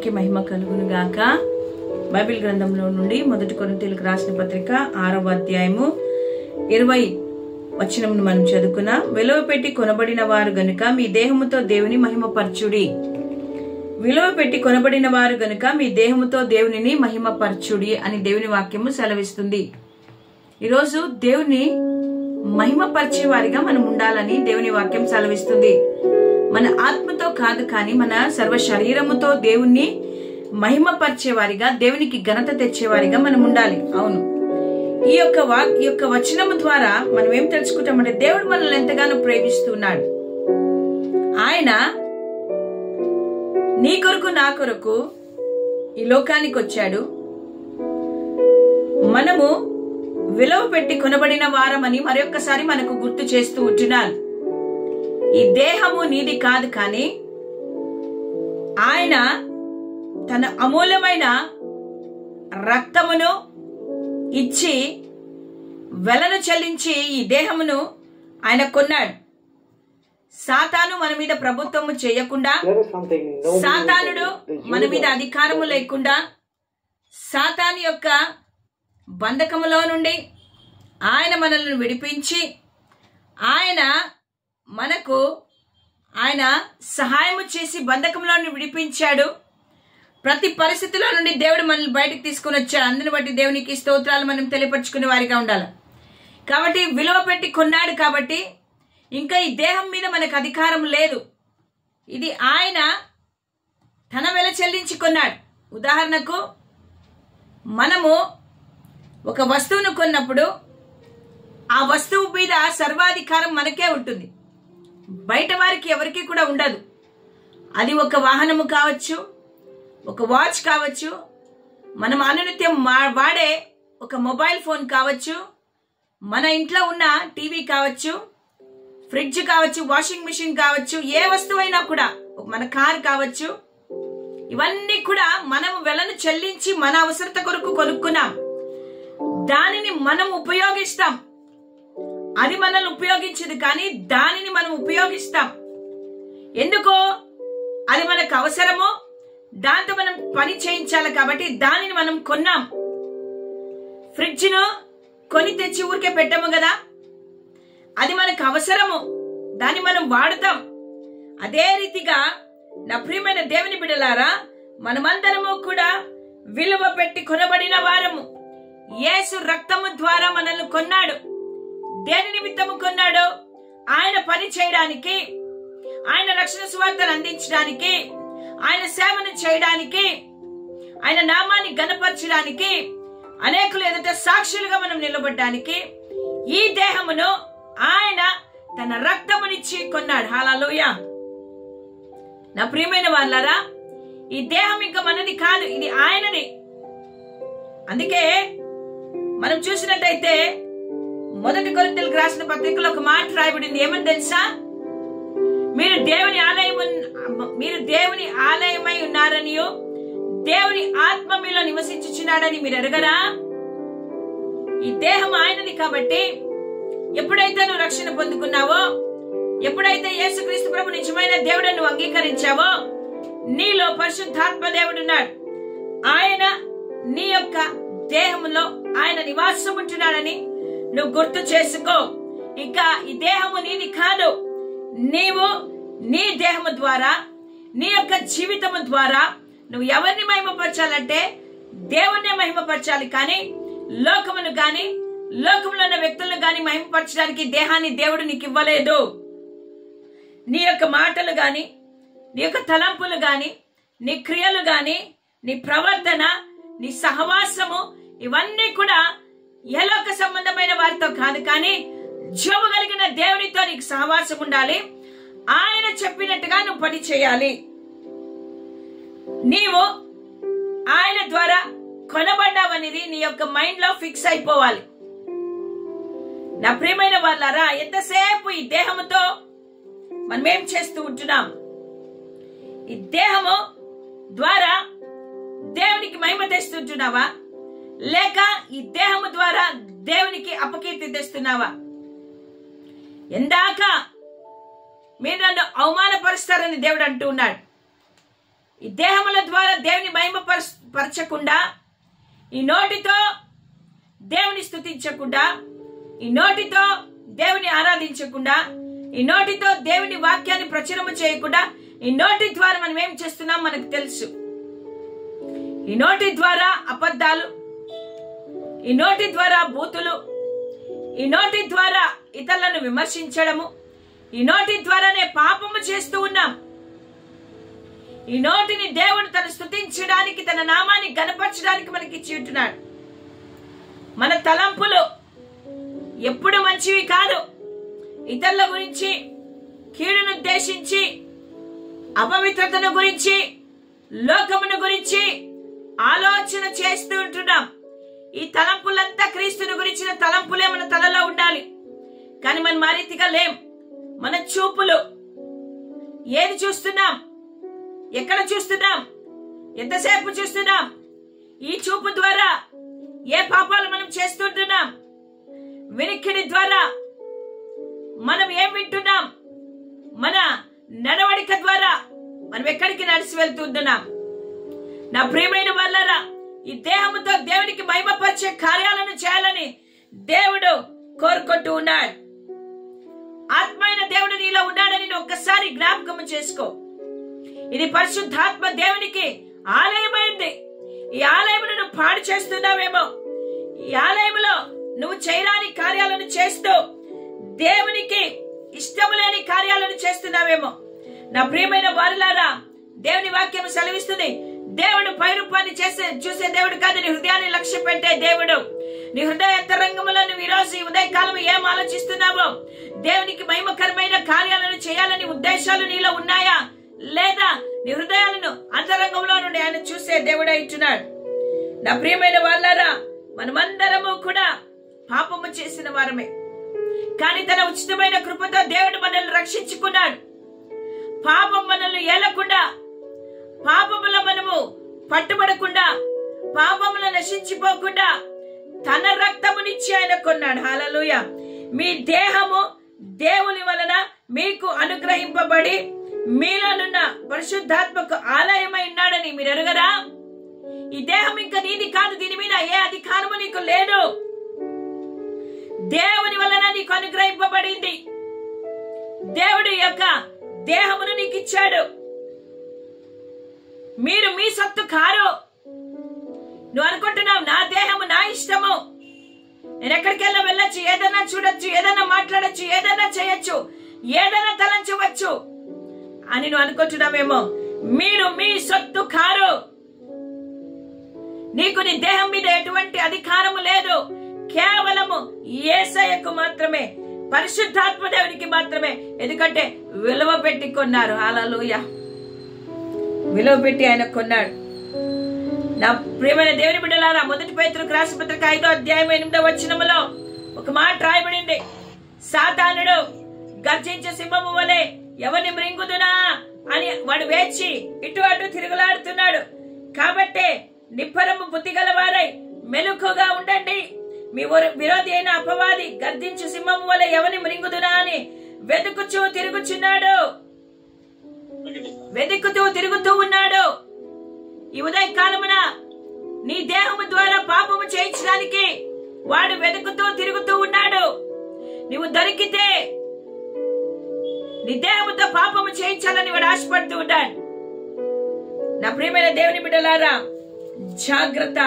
నామానికి మహిమ కలుగును గాక. బైబిల్ గ్రంథంలో నుండి 1 కొరింథీయులకు రాసిన పత్రిక 6వ అధ్యాయము 20 వచనమును మనం చదువుకున్నాం. విలువ పెట్టి కొనబడిన వారు గనుక మీ దేహముతో దేవుని మహిమపరచుడి. విలువ పెట్టి కొనబడిన వారు గనుక మీ దేహముతో దేవునిని మహిమపరచుడి అని దేవుని వాక్యము సెలవిస్తుంది. ఈరోజు దేవుని మహిమపరిచే వారిగా మనం ఉండాలని దేవుని వాక్యం సెలవిస్తుంది. మన ఆత్మతో కాదు కానీ మన సర్వ శరీరముతో దేవుణ్ణి మహిమపరిచే వారిగా, దేవునికి ఘనత తెచ్చేవారిగా మనం ఉండాలి. అవును, ఈ యొక్క వచనము ద్వారా మనం ఏం తెలుసుకుంటామంటే దేవుడు మనల్ని ఎంతగానో ప్రేమిస్తున్నాడు. ఆయన నీ కొరకు నా కొరకు ఈ లోకానికి వచ్చాడు. మనము విలువ పెట్టి కొనబడిన వారమని మరొక్కసారి మనకు గుర్తు చేస్తూ ఉంటున్నాను. ఈ దేహము నీది కాదు కానీ ఆయన తన అమూల్యమైన రక్తమును ఇచ్చి వెలను చెల్లించి ఈ దేహమును ఆయన కొన్నాడు. సాతాను మన మీద ప్రభుత్వము చేయకుండా, సాతానుడు మన మీద అధికారము లేకుండా, సాతాను యొక్క బంధకములో నుండి ఆయన మనల్ని విడిపించి ఆయన సహాయము చేసి బంధకంలో నుండి విడిపించాడు. ప్రతి పరిస్థితిలో నుండి దేవుడు మనల్ని బయటకు తీసుకుని వచ్చాడు. అందుని బట్టి దేవునికి స్తోత్రాలు మనం తెలియపరుచుకునే వారిగా ఉండాలి. కాబట్టి విలువ పెట్టి కొన్నాడు కాబట్టి ఇంకా ఈ దేహం మీద మనకు అధికారం లేదు. ఇది ఆయన తన వెల చెల్లించి కొన్నాడు. ఉదాహరణకు మనము ఒక వస్తువును కొన్నప్పుడు ఆ వస్తువు మీద సర్వాధికారం మనకే ఉంటుంది, బయట వారికి ఎవరికి కూడా ఉండదు. అది ఒక వాహనము కావచ్చు, ఒక వాచ్ కావచ్చు, మనం అనునిత్యం వాడే ఒక మొబైల్ ఫోన్ కావచ్చు, మన ఇంట్లో ఉన్న టీవీ కావచ్చు, ఫ్రిడ్జ్ కావచ్చు, వాషింగ్ మిషన్ కావచ్చు, ఏ వస్తువైనా కూడా, మన కార్ కావచ్చు, ఇవన్నీ కూడా మనము వెలను చెల్లించి మన అవసరత కొరకు కొనుక్కున్నాం. దానిని మనం ఉపయోగిస్తాం. అది మనల్ని ఉపయోగించదు కానీ దానిని మనం ఉపయోగిస్తాం. ఎందుకో అది మనకు అవసరమో, దాంతో మనం పని చేయించాలి కాబట్టి దానిని మనం కొన్నాం. ఫ్రిడ్జ్ ను కొని తెచ్చి ఊరికే పెట్టాము కదా, అది మనకు అవసరము, దాన్ని మనం వాడుతాం. అదే రీతిగా నా ప్రియమైన దేవుని బిడ్డలారా, మనమందరము కూడా విలువ పెట్టి కొనబడిన వారము. యేసు రక్తము ద్వారా మనల్ని కొన్నాడు. దేని నిమిత్తము కొన్నాడు? ఆయన పని చేయడానికి, ఆయన రక్షణ సువార్తను అందించడానికి, ఆయన సేవను చేయడానికి, ఆయన నామాన్ని ఘనపరచడానికి, అనేకులు ఎదుట సాక్షులుగా మనం నిలబడడానికి ఈ దేహమును ఆయన తన రక్తమునిచ్చి కొన్నాడు. హల్లెలూయా. నా ప్రియమైన వాళ్ళారా, ఈ దేహం ఇంకా మనది కాదు, ఇది ఆయనది. అందుకే మనం చూసినట్టయితే 1 కొరింథీయులకు రాసిన పత్రికలో ఒక మాట రాయబడింది. ఏమని తెలుసా? మీరు దేవుని ఆలయమై ఉన్నారనియో, దేవుని ఆత్మ మీలో నివసించుచున్నాడని మీరు ఎరగరా? ఈ దేహం ఆయనది కాబట్టి ఎప్పుడైతే నువ్వు రక్షణ పొందుకున్నావో, ఎప్పుడైతే యేసుక్రీస్తు ప్రభు నిజమైన దేవుడు నువ్వు అంగీకరించావో, నీలో పరిశుద్ధాత్మ దేవుడున్నాడు. ఆయన నీ యొక్క దేహములో ఆయన నివాసం ఉంటున్నాడని నువ్వు గుర్తు చేసుకో. ఇంకా ఈ దేహము నీది కాదు. నీవు నీ దేహము ద్వారా, నీ యొక్క జీవితము ద్వారా నువ్వు ఎవరిని మహిమపరచాలంటే దేవుణ్ణే మహిమపరచాలి. కానీ లోకమును గాని, లోకంలో ఉన్న వ్యక్తులను గాని మహిమపరచడానికి దేహాన్ని దేవుడు నీకు ఇవ్వలేదు. నీ యొక్క మాటలు గాని, నీ యొక్క తలంపులు గాని, నీ క్రియలు గాని, నీ ప్రవర్తన, నీ సహవాసము, ఇవన్నీ కూడా యలోక సంబంధమైన వారితో కాదు కానీ జీవము కలిగిన దేవునితో నీకు సహవాసం ఉండాలి. ఆయన చెప్పినట్టుగా నువ్వు పని చేయాలి. నీవు ఆయన ద్వారా కొనబడ్డావనేది నీ యొక్క మైండ్ లో ఫిక్స్ అయిపోవాలి. నా ప్రియమైన వాళ్ళారా, ఎంతసేపు ఈ దేహముతో మనం ఏం చేస్తూ ఉంటున్నాం? ఈ దేహము ద్వారా దేవునికి మహిమ తెస్తుంటున్నావా, లేక ఈ దేహము ద్వారా దేవునికి అపకీర్తి తెస్తున్నావా? ఎందాక మీరు నన్ను అవమానపరుస్తారని దేవుడు అంటూ ఉన్నాడు. ఈ దేహముల ద్వారా దేవుని మహిమ పరచకుండా, ఈ నోటితో దేవుని స్తుతించకుండా, ఈ నోటితో దేవుని ఆరాధించకుండా, ఈ నోటితో దేవుని వాక్యాన్ని ప్రచురము చేయకుండా, ఈ నోటి ద్వారా మనం ఏం చేస్తున్నాం మనకు తెలుసు. ఈ నోటి ద్వారా అబద్ధాలు, ఈ నోటి ద్వారా బూతులు, ఈ నోటి ద్వారా ఇతరులను విమర్శించడము, ఈ నోటి ద్వారానే పాపము చేస్తూ ఉన్నాం. ఈ నోటిని దేవుడు తను స్తుతించడానికి, తన నామాన్ని గణపరచడానికి మనకి ఇచ్చి ఉంటున్నాడు. మన తలంపులు ఎప్పుడు మంచివి కాదు. ఇతరుల గురించి, కీడును ఉద్దేశించి, అపవిత్రతను గురించి, లోకమును గురించి ఆలోచన చేస్తూ ఉంటున్నాం. ఈ తలంపులంతా క్రీస్తుని గురించిన తలంపులే మన తలలో ఉండాలి. కానీ మనం ఆ రీతిగా లేం. మన చూపులు ఏది చూస్తున్నాం, ఎక్కడ చూస్తున్నాం, ఎంతసేపు చూస్తున్నాం, ఈ చూపు ద్వారా ఏ పాపాలు మనం చేస్తుంటున్నాం, వినికిడి ద్వారా మనం ఏం వింటున్నాం, మన నడవడిక ద్వారా మనం ఎక్కడికి నడిచి వెళ్తుంటున్నాం. నా ప్రియమైన వాళ్ళారా, ఈ దేహముతో దేవునికి మహిమపరిచే కార్యాలను చేయాలని దేవుడు కోరుకుంటూ ఉన్నాడు. ఆత్మైన దేవుడు నీలో ఉన్నాడని ఒక్కసారి జ్ఞాపకం చేసుకో. ఇది పరిశుద్ధాత్మ దేవునికి ఆలయమైంది. ఈ ఆలయమును నువ్వు పాడు చేస్తున్నావేమో, ఈ ఆలయములో నువ్వు చేయరాని కార్యాలను చేస్తూ దేవునికి ఇష్టము లేని కార్యాలను చేస్తున్నావేమో. నా ప్రియమైన వారులారా, దేవుని వాక్యం సెలవిస్తుంది, దేవుడు పై రూపాన్ని చూసే దేవుడు కాదు, నీ హృదయాన్ని లక్ష్య పెట్టే దేవుడు. నీ హృదయ అంతరంగంలో నువ్వు ఈ రోజు ఉదయకాలం ఏం ఆలోచిస్తున్నావో, దేవునికి మహిమకరమైన కార్యాలను చేయాలని ఉద్దేశాలు నీలో ఉన్నాయా లేదా? నీ హృదయాలను అంతరంగంలో నుండి ఆయన చూసే దేవుడు ఇచ్చున్నాడు. నా ప్రియమైన వాళ్ళారా, మనమందరము కూడా పాపము చేసిన వారమే. కానీ తన ఉచితమైన కృపతో దేవుడు మనల్ని రక్షించుకున్నాడు. పాపం మనల్ని ఏలకుండా, పాపములో మనము పట్టుబడకుండా, పాపములో నశించిపోకుండా తన రక్తమునిచ్చి ఆయన కొన్నాడు. హల్లెలూయా. మీ దేహము దేవుని వలన మీకు అనుగ్రహింపబడి మీలోనున్న పరిశుద్ధాత్మకు ఆలయమై ఉన్నాడని మీరు ఎరుగరా? ఈ దేహం ఇంకా నీది కాదు, దీని మీద ఏ అధికారము నీకు లేదు. దేవుని వలన నీకు అనుగ్రహింపబడింది. దేవుడి యొక్క దేహమును నీకు ఇచ్చాడు. మీరు మీ సొత్తు కారు. నువ్వు అనుకుంటున్నావు నా దేహము నా ఇష్టము, నేను ఎక్కడికెళ్ళా వెళ్ళొచ్చు, ఏదైనా చూడొచ్చు, ఏదైనా మాట్లాడొచ్చు, ఏదైనా చేయొచ్చు, ఏదైనా తలంచవచ్చు అని నువ్వు అనుకుంటున్నావేమో. మీరు మీ సొత్తు కారు. నీకు నీ దేహం మీద ఎటువంటి అధికారము లేదు. కేవలము యేసయ్యకు మాత్రమే, పరిశుద్ధాత్మ దేవునికి మాత్రమే. ఎందుకంటే విలువ పెట్టి కొన్నారు. హల్లెలూయా. విలువ పెట్టి ఆయన కొన్నాడు. నా ప్రియమైన దేవుని బిడ్డలారా, మొదటి పేతురుకు రాసిన పత్రిక 5వ అధ్యాయం 8వ వచనములో ఒక మాట రాయబడింది. సాతానుడు గర్జించే సింహము వలె ఎవరిని మృంగుదునా అని వాడు వేచి ఇటు అటు తిరుగులాడుతున్నాడు. కాబట్టి నిబ్బరము బుద్ధి గలవారై మెలకుగా ఉండండి. మీ విరోధి అయిన అపవాది గర్జించు సింహము వలె ఎవరిని మృంగుదునా అని వెతుకుతూ తిరుగుతూ ఉన్నాడు. ఈ ఉదయ కాలమున నీ దేహము ద్వారా పాపము చేయించడానికి వాడు వెతుకుతూ తిరుగుతూ ఉన్నాడు. నువ్వు దొరికితే నీ దేహముతో పాపము చేయించాలని వాడు ఆశపడుతూ ఉన్నాడు. నా ప్రియమైన దేవుని బిడ్డలారా, జాగ్రత్త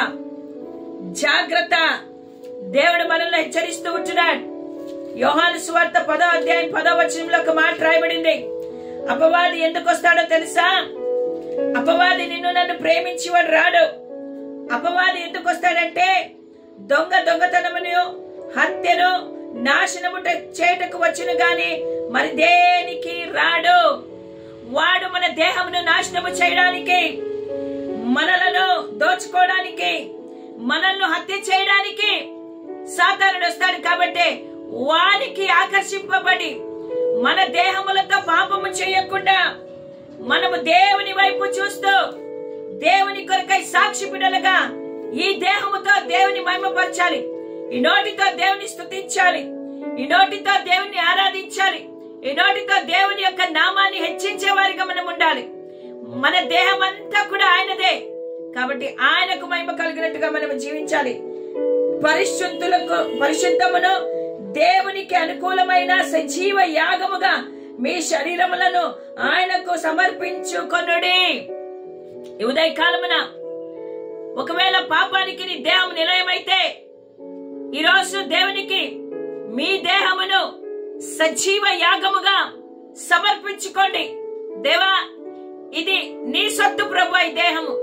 జాగ్రత్త. దేవుడు మనల్ని హెచ్చరిస్తూ ఉంటున్నాడు. యోహాను సువార్త 10వ అధ్యాయం 10వ వచనంలో ఒక మాట రాయబడింది. అపవాది ఎందుకు వస్తాడో తెలుసా? అపవాది నిన్ను నన్ను ప్రేమించి వాడు రాడు. అపవాది ఎందుకు వస్తాడంటే దొంగతనమును, హత్యను, నాశనము చేయటకు వచ్చును గాని మరి దేనికి రాడు. వాడు మన దేహమును నాశనము చేయడానికి, మనలను దోచుకోవడానికి, మనల్ని హత్య చేయడానికి సాతానుడు వస్తాడు. కాబట్టి వానికి ఆకర్షింపబడి మన దేహములతో పాపము చేయకుండా మనము దేవుని వైపు చూస్తూ దేవుని కొరకై సాక్షి బిడ్డలుగా ఈ దేహముతో దేవుని మహిమపరచాలి. ఈ నోటితో దేవుని స్తుతించాలి. ఈ నోటితో దేవుని ఆరాధించాలి. ఈ నోటితో దేవుని యొక్క నామాన్ని హెచ్చించే వారిగా మనం ఉండాలి. మన దేహం అంతా కూడా ఆయనదే. కాబట్టి ఆయనకు మహిమ కలిగినట్టుగా మనం జీవించాలి. పరిశుద్ధమును దేవునికి అనుకూలమైన సజీవ యాగముగా మీ శరీరములను ఆయనకు సమర్పించుకొనుడి. ఈ ఉదయకాలమున ఒకవేళ పాపానికి నీ దేహం నిలయమైతే ఈరోజు దేవునికి మీ దేహమును సజీవ యాగముగా సమర్పించుకోండి. దేవా, ఇది నీ సొత్తు ప్రభు. ఈ దేహము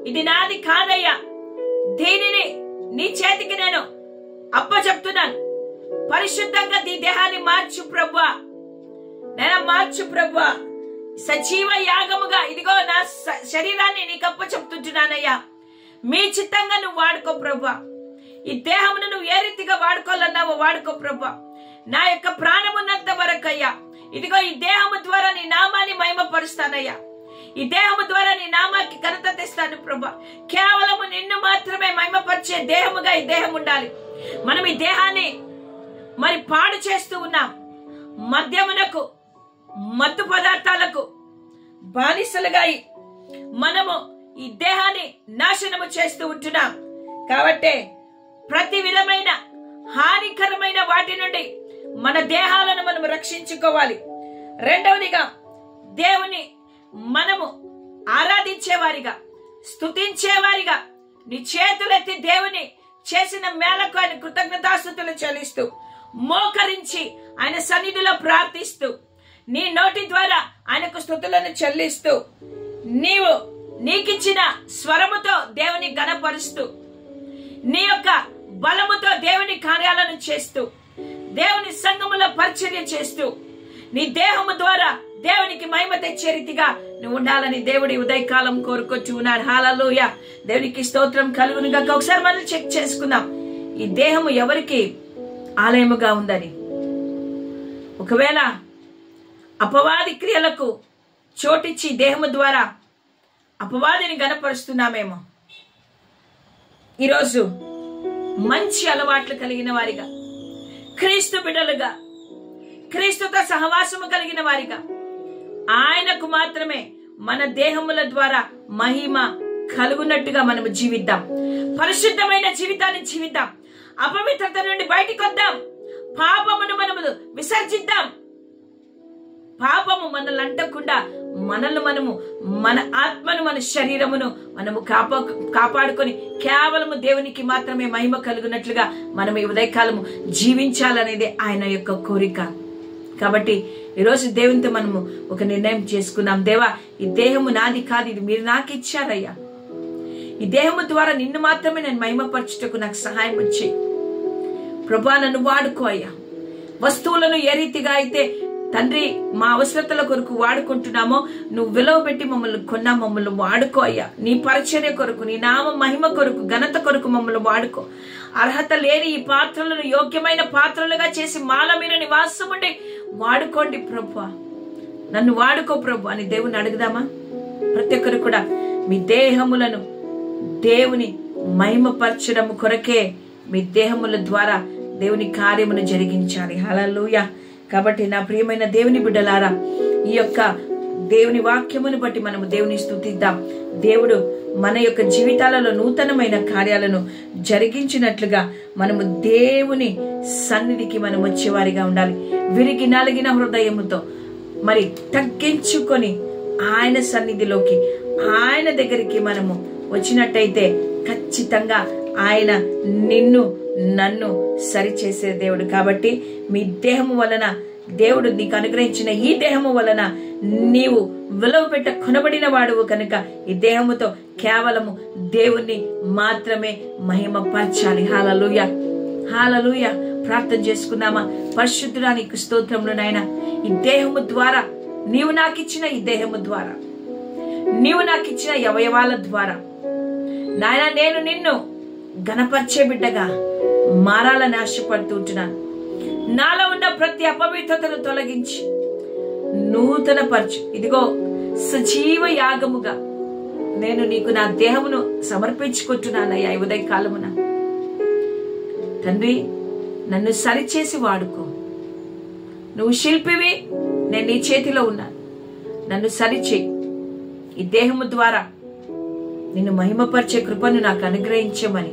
ఇది నాది కాదయ్యా. దీనిని నీ చేతికి నేను అప్పచెప్తున్నాను. పరిశుద్ధంగా నీ దేహాన్ని మార్చు ప్రభువా, నేను మార్చు ప్రభువా. సజీవ యాగముగా ఇదిగో నా శరీరాన్ని నీకు అప్పచెప్తుంటున్నానయ్యా. మీ చిత్తంగా నువ్వు వాడుకో ప్రభువా. ఈ దేహమును నువ్వు ఏ రీతిగా వాడుకోవాలన్నావో వాడుకో ప్రభువా. నా యొక్క ప్రాణమున్నంత వరకు అయ్యా ఇదిగో ఈ దేహము ద్వారా నీ నామాన్ని మహిమపరుస్తానయ్యా. ఈ దేహము ద్వారా నీ నామానికి ఘనత తెస్తాను ప్రభా. కేవలము నిన్ను మాత్రమే మహిమపరిచే దేహముగా ఈ దేహం ఉండాలి. మనం ఈ దేహాన్ని మరి పాడు చేస్తూ ఉన్నాం. మద్యమునకు, మత్తు పదార్థాలకు బానిసలుగా మనము ఈ దేహాన్ని నాశనము చేస్తూ ఉంటున్నాం. కాబట్టి ప్రతి విధమైన హానికరమైన వాటి నుండి మన దేహాలను మనం రక్షించుకోవాలి. రెండవదిగా, దేవుని మనము ఆరాధించేవారిగా, స్తుతించేవారిగా, నీ చేతులెత్తి దేవుని చేసిన మేలకు ఆయన కృతజ్ఞతాస్తుతులు చెల్లిస్తూ, మోకరించి ఆయన సన్నిధిలో ప్రార్థిస్తూ, నీ నోటి ద్వారా ఆయనకు స్తుతులను చెల్లిస్తూ, నీకిచ్చిన స్వరముతో దేవుని ఘనపరుస్తూ, నీ యొక్క బలముతో దేవుని కార్యాలను చేస్తూ, దేవుని సంఘములో పరిచర్య చేస్తూ, నీ దేహము ద్వారా దేవునికి మహిమ తెచ్చే రీతిగా నువ్వు ఉండాలని దేవుడి ఉదయకాలం కోరుకొచ్చి ఉన్నాడు. హల్లెలూయా. దేవునికి స్తోత్రం కలుగును గాక. ఒకసారి మనం చెక్ చేసుకుందాం, ఈ దేహము ఎవరికి ఆలయముగా ఉందని. ఒకవేళ అపవాది క్రియలకు చోటిచ్చి దేహము ద్వారా అపవాదిని గణపరుస్తున్నామేమో. ఈరోజు మంచి అలవాట్లు కలిగిన వారిగా, క్రీస్తు బిడ్డలుగా, క్రీస్తుతో సహవాసము కలిగిన వారిగా ఆయనకు మాత్రమే మన దేహముల ద్వారా మహిమ కలుగునట్టుగా మనము జీవిద్దాం. పరిశుద్ధమైన జీవితాన్ని జీవిద్దాం. అపవిత్రత నుండి బయటికి వద్దాం. పాపమును మనము విసర్జిద్దాం. పాపము మనల్ని అంటకుండా మనము మన ఆత్మను, మన శరీరమును మనము కాపాడుకొని కేవలము దేవునికి మాత్రమే మహిమ కలుగునట్లుగా మనం ఈ ఉదయకాలము జీవించాలనేది ఆయన యొక్క కోరిక. కాబట్టి ఈరోజు దేవునితో మనము ఒక నిర్ణయం చేసుకుందాం. దేవా, ఈ దేహము నాది కాదు, ఇది మీరు నాకు ఇచ్చారయ్యా. ఈ దేహము ద్వారా నిన్ను మాత్రమే నేను మహిమపరచుటకు నాకు సహాయం వచ్చి ప్రభా, నన్ను వాడుకో అయ్యా. వస్తువులను ఏ రీతిగా అయితే తండ్రి మా అవసరతల కొరకు వాడుకుంటున్నామో, నువ్వు విలువ పెట్టి మమ్మల్ని కొన్నా, మమ్మల్ని వాడుకో అయ్యా. నీ పరిచర్య కొరకు, నీ నామ మహిమ కొరకు, ఘనత కొరకు మమ్మల్ని వాడుకో. అర్హత లేని ఈ పాత్రలను యోగ్యమైన పాత్రలుగా చేసి మాల మీద నివాసం ఉండి వాడుకోండి ప్రభు, నన్ను వాడుకో ప్రభు అని దేవుని అడుగుదామా? ప్రతి ఒక్కరు కూడా మీ దేహములను దేవుని మహిమపరచడం కొరకే మీ దేహముల ద్వారా దేవుని కార్యమును జరిగించాలి. హల్లెలూయా. కాబట్టి నా ప్రియమైన దేవుని బిడ్డలారా, ఈ యొక్క దేవుని వాక్యమును బట్టి మనము దేవుని స్తుతిద్దాం. దేవుడు మన యొక్క జీవితాలలో నూతనమైన కార్యాలను జరిగించినట్లుగా మనము దేవుని సన్నిధికి మనం వచ్చేవారిగా ఉండాలి. విరిగి నలిగిన హృదయముతో మరి తగ్గించుకొని ఆయన సన్నిధిలోకి, ఆయన దగ్గరికి మనము వచ్చినట్టయితే ఖచ్చితంగా ఆయన నిన్ను నన్ను సరిచేసే దేవుడు. కాబట్టి మీ దేహము వలన, దేవుడు నీకు అనుగ్రహించిన ఈ దేహము వలన నీవు విలువ పెట్ట కొనబడిన వాడువు కనుక ఈ దేహముతో కేవలము దేవుణ్ణి మాత్రమే మహిమపరచాలి. హల్లెలూయా, హల్లెలూయా. ప్రార్థన చేసుకుందామా? పరిశుద్ధుడా, నీకు స్తోత్రములు నాయనా. ఈ దేహము ద్వారా, నీవు నాకు ఇచ్చిన ఈ దేహము ద్వారా, నీవు నాకు ఇచ్చిన అవయవాల ద్వారా నాయన, నేను నిన్ను ఘనపరిచే బిడ్డగా మారాలని ఆశపడుతూ ఉంటున్నాను. నాలో ఉన్న ప్రతి అపవిత్రతను తొలగించి నూతన పరచు. ఇదిగో సజీవ యాగముగా నేను నీకు నా దేహమును సమర్పించుకుంటున్నానయ్యా. ఈ ఉదయ కాలమున తండ్రి, నన్ను సరిచేసి వాడుకో. నువ్వు శిల్పివి, నేను నీ చేతిలో ఉన్నాను. నన్ను సరిచేయి. ఈ దేహము ద్వారా నిన్ను మహిమపరిచే కృపను నాకు అనుగ్రహించమని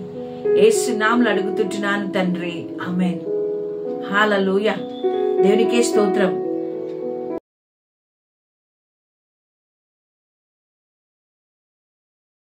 యేసు నామములో అడుగుతుంటున్నాను తండ్రి. ఆమేన్. హల్లెలూయా. దేవునికే స్తోత్రం.